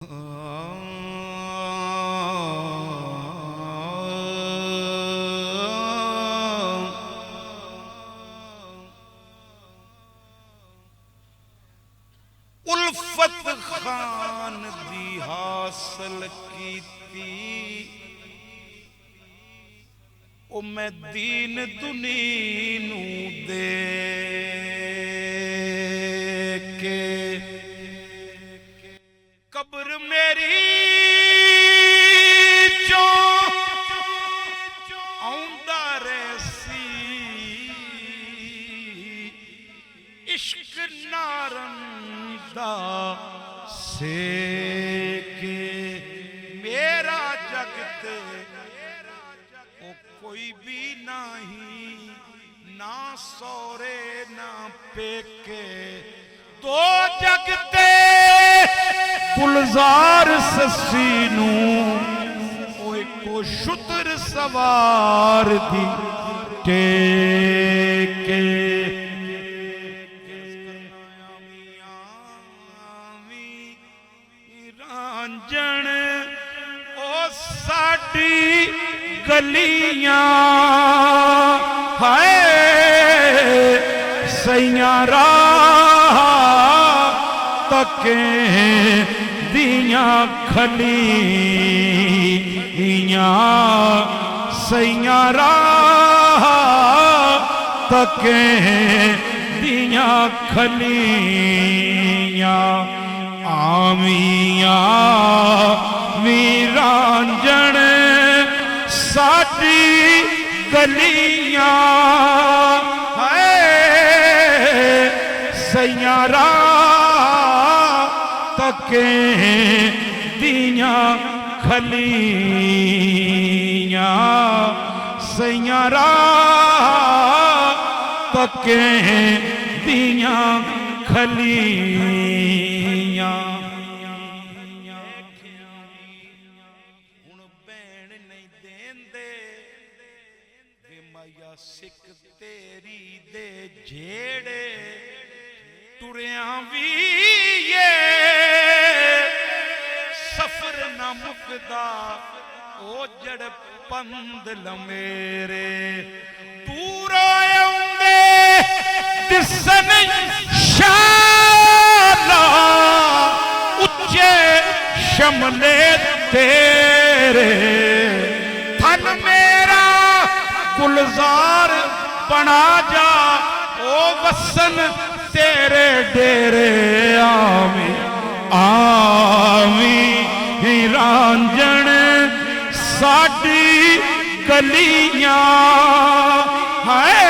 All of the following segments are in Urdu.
الفت خان دی حاصل کیتی او میں دین دنی نو دے کے قبر میری چوں آؤندا ریسی عشق نارندا سیکے میرا جگتے او کوئی بھی نہیں نہ سورے نہ پیکے دو جگتے گلزار سسینو اوے کو شتر سوار دی ٹیکے رانجن او ساڑی گلیاں ہائے سیاں راہ تکیں دیاں کھلیاں سیاں راہ تکیں دیاں کھلیاں آمیاں ویرانجن ساڑی گلیاں ہے سیاں راہ تکیں دیاں کھلیاں سیاں راہ تکیں دیاں کھلیاں ہن بین نہیں دیندے وے مایا سکھ تیری دے جھیڑے ٹریاں وی یہ سفر نہ مکدا او جڑ پند لمیرے دور آئے دسن شالا اچھے شملے تیرے تھن میرا گلزار بنا جا او وسن تیرے ڈیرے آمی آمی رانجن ساڑی گلیاں ہے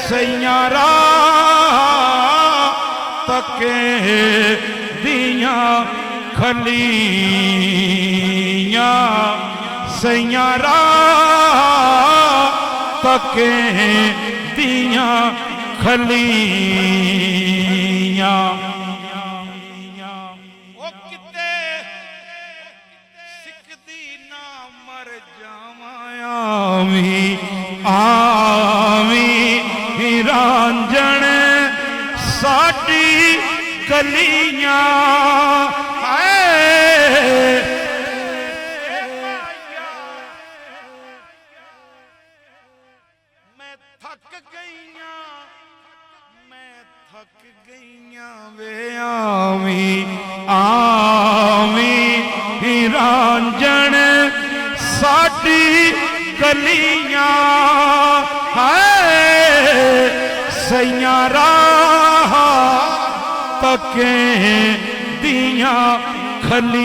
سیاں راہ تکیں دیاں کھلیاں سیاں راہ تکیں دیاں کھلیاں او کتے سکھ دی نہ مر جاواں آمی آمی رانجن ساڑی گلیاں ہے میں تھک گئیاں وے آمی آمی رانجن ساڑی گلیاں سیاں راہ تکیں دیاں کھلیاں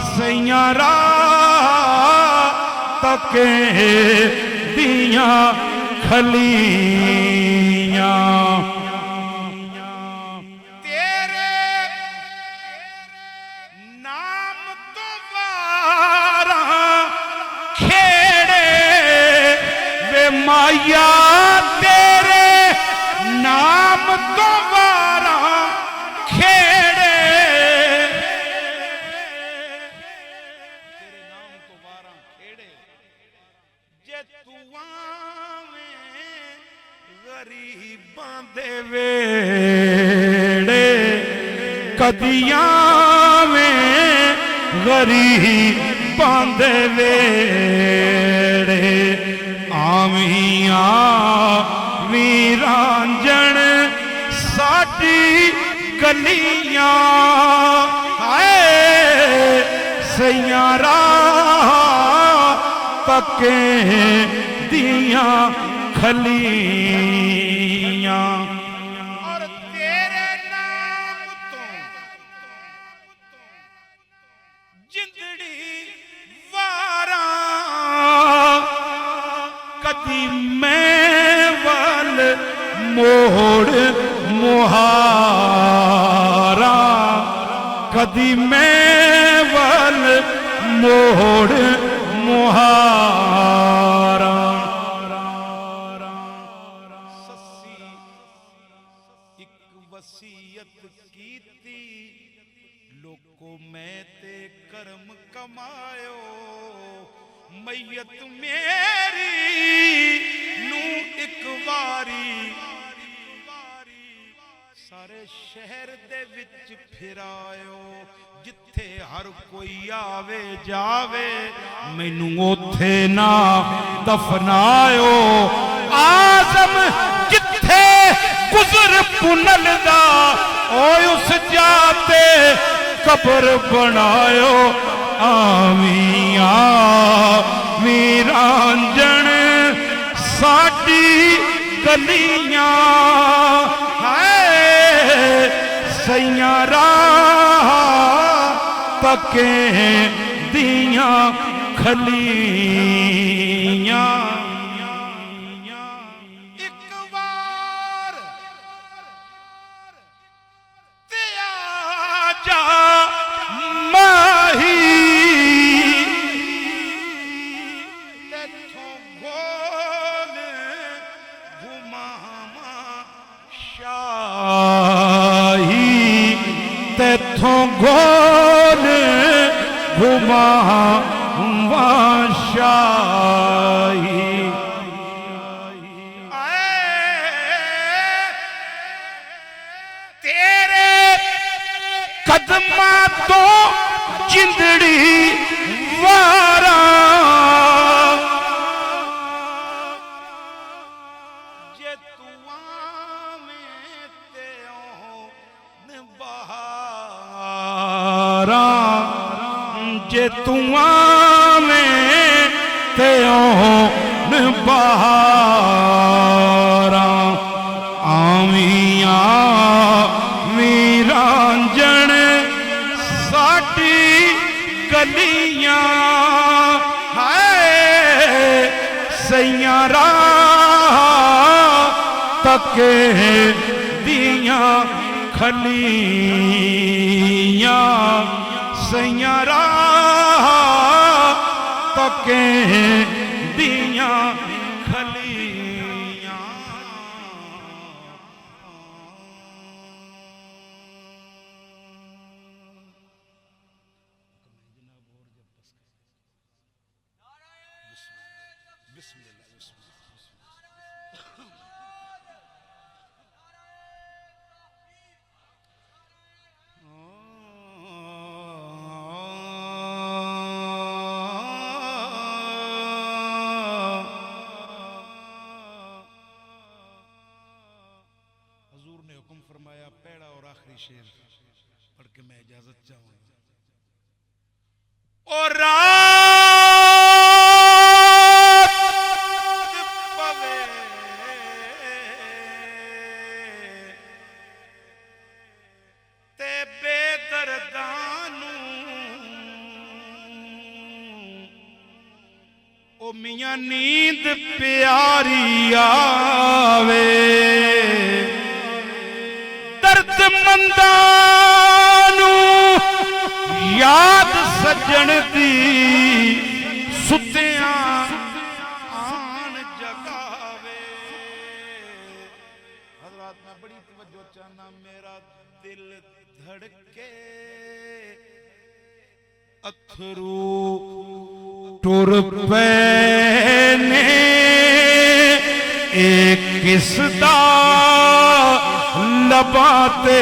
سیاں راہ تکیں دیاں کھلیاں تیرے نام تو واراں کھیڑے وے مایا تیرے نام تو واراں کھیڑے تیرے نام تو واراں کھیڑے جے تو آویں غریباں دے ویڑے کدیاں میں غریباں دے ویڑے آویاں ویرانجن ساڈی گلیاں سیاں راہ پکے دیاں کھلیاں اور تیرے نام تو جندڑی واراں کدی میں ول موڑ مہاراں کدی میں ول موڑ مہاراں سسی ایک وصیت کیتی لوکو میں تے کرم کمایو میت میری نو ایک واری سارے شہر دے وچ پھرایو جتھے ہر کوئی آوے جاوے مینوں اوتھے نہ دفنایو آزم جتھے گزر پنل دا اوے اس جاتے قبر بنایو آویاں ویرانجن ساڈی گلیاں سیاں راہ پکے دیاں کھلیاں ایک بار تے آجا ماہی تیتھوں گول گھماما شاہی تیتھوں گول گھماما شاہی تیرے قدماں تو جندڑی واراں جے تو آویں تے اون بہاراں جے تو آویں تے اون بہاراں آویاں ویرانجن ساڈی گلیاں سیاں راہ پکے دیاں کھلیاں سیاں راہ پکے دیاں کھلیاں بسم اللہ حضور نے حکم فرمایا پہلا اور آخری شعر پڑھ کے میں اجازت چاہوں گا اور رات پوے تے بے دردانوں او میاں نیند پیاری آوے درد مندانوں یاد سجن دی ستیاں آن جگاوے حضرات میں بڑی توجہ چاہنا میرا دل دھڑکے اتھرو ٹر پینے ایک کس دا لباتے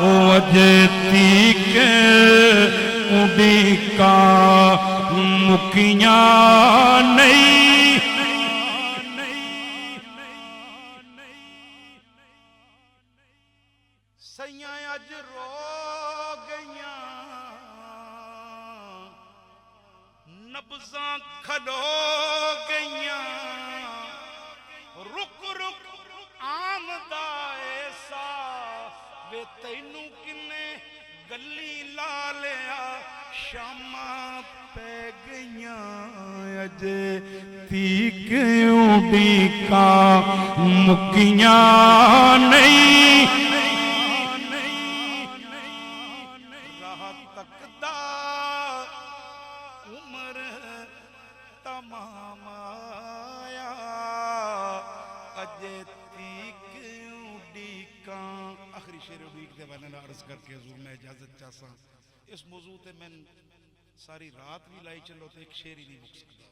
وجتی کے اڈیکا مکیاں نہیں سیاں اج رو گئیاں نبضاں کھلو گئیاں رک رک آمدہ ایسا وے تینو کنے گلی لا لیا شامہ پہ گئیاں اجے تیک اڈی کا مکیاں نہیں راہ تک دا عمر تمام آیا اجے تیک اڈی کا آخری شعر اڈیک دے والے نے عرض کر کے حضور میں اجازت چاہساں اس موضوع تے میں ساری رات بھی لائی چلو تو ایک شعر ہی نہیں مک سکتا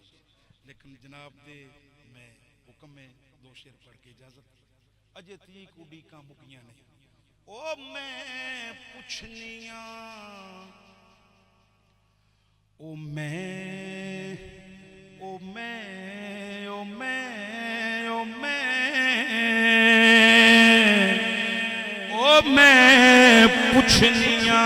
لیکن جناب دے میں حکم میں دو شعر پڑھ کے اجازت اجے تیک اڈی کا مکیاں نہیں او میں پوچھنیاں او میں او میں او میں او میں او میں پوچھنیاں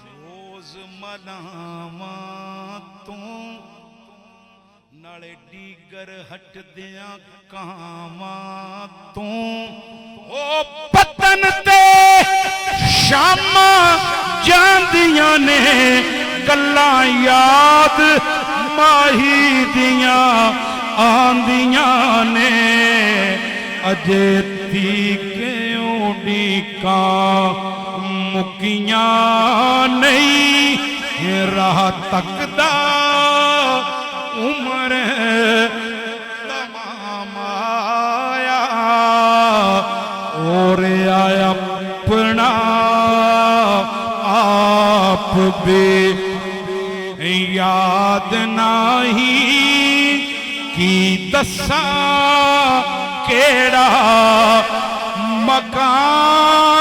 روز ملاواں تو نالے ڈیگر ہٹ دیاں کاماں تو او پتن تے شاماں جاندیاں نے گلاں یاد ماہی دیاں آندیاں نے اجے تیکے اڈی کا مکیاں نہیں راہ تک دا عمر تمام آیا اور آیا اپنا آپ بھی یاد نہیں کی دساں کیڑا مکان